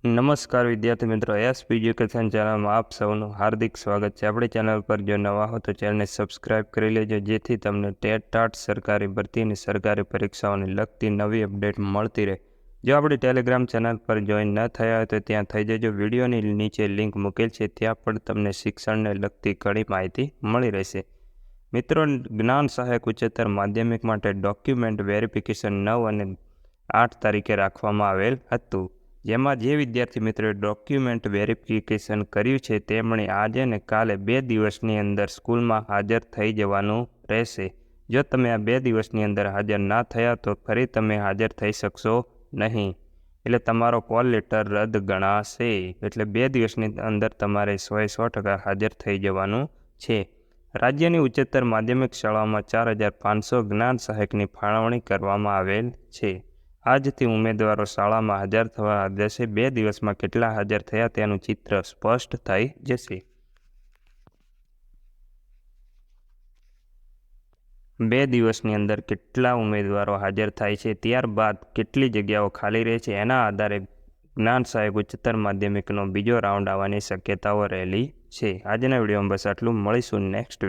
નમસ્કાર વિદ્યાર્થી મિત્રો, એસપી એજ્યુકેશન ચેનલમાં આપ સૌનું હાર્દિક સ્વાગત છે. આપણી ચેનલ પર જો નવા હો તો ચેનલને સબસ્ક્રાઇબ કરી લેજો, જેથી તમને ટેટ સરકારી ભરતીની સરકારી પરીક્ષાઓને લગતી નવી અપડેટ મળતી રહે. જો આપણી ટેલિગ્રામ ચેનલ પર જોઈન ન થયા હોય તો ત્યાં થઈ જજો. વિડીયોની નીચે લિંક મૂકેલ છે, ત્યાં પણ તમને શિક્ષણને લગતી ઘણી માહિતી મળી રહેશે. મિત્રો, જ્ઞાન સહાયક ઉચ્ચતર માધ્યમિક માટે ડોક્યુમેન્ટ વેરિફિકેશન 9 અને 8 તારીખે રાખવામાં આવેલ હતું. જેમાં જે વિદ્યાર્થી મિત્રોએ ડોક્યુમેન્ટ વેરિફિકેશન કર્યું છે તેમણે આજે અને કાલે 2 દિવસની અંદર સ્કૂલમાં હાજર થઈ જવાનું રહેશે. જો તમે આ 2 દિવસની અંદર હાજર ના થયા તો ફરી તમે હાજર થઈ શકશો નહીં, એટલે તમારો કોલ લેટર રદ ગણાશે. એટલે 2 દિવસની અંદર તમારે 100% હાજર થઈ જવાનું છે. રાજ્યની ઉચ્ચતર માધ્યમિક શાળાઓમાં 4500 જ્ઞાન સહાયકની ફાળવણી કરવામાં આવેલ છે. આજથી ઉમેદવારો શાળામાં હાજર થવા જશે. 2 દિવસમાં કેટલા હાજર થયા તેનું ચિત્ર સ્પષ્ટ થઈ જશે. 2 દિવસની અંદર કેટલા ઉમેદવારો હાજર થાય છે, ત્યારબાદ કેટલી જગ્યાઓ ખાલી રહે છે, એના આધારે જ્ઞાન સહાયક ઉચ્ચતર માધ્યમિકનો બીજો રાઉન્ડ આવવાની શક્યતાઓ રહેલી છે. આજના વિડીયોમાં બસ આટલું. મળીશું નેક્સ્ટ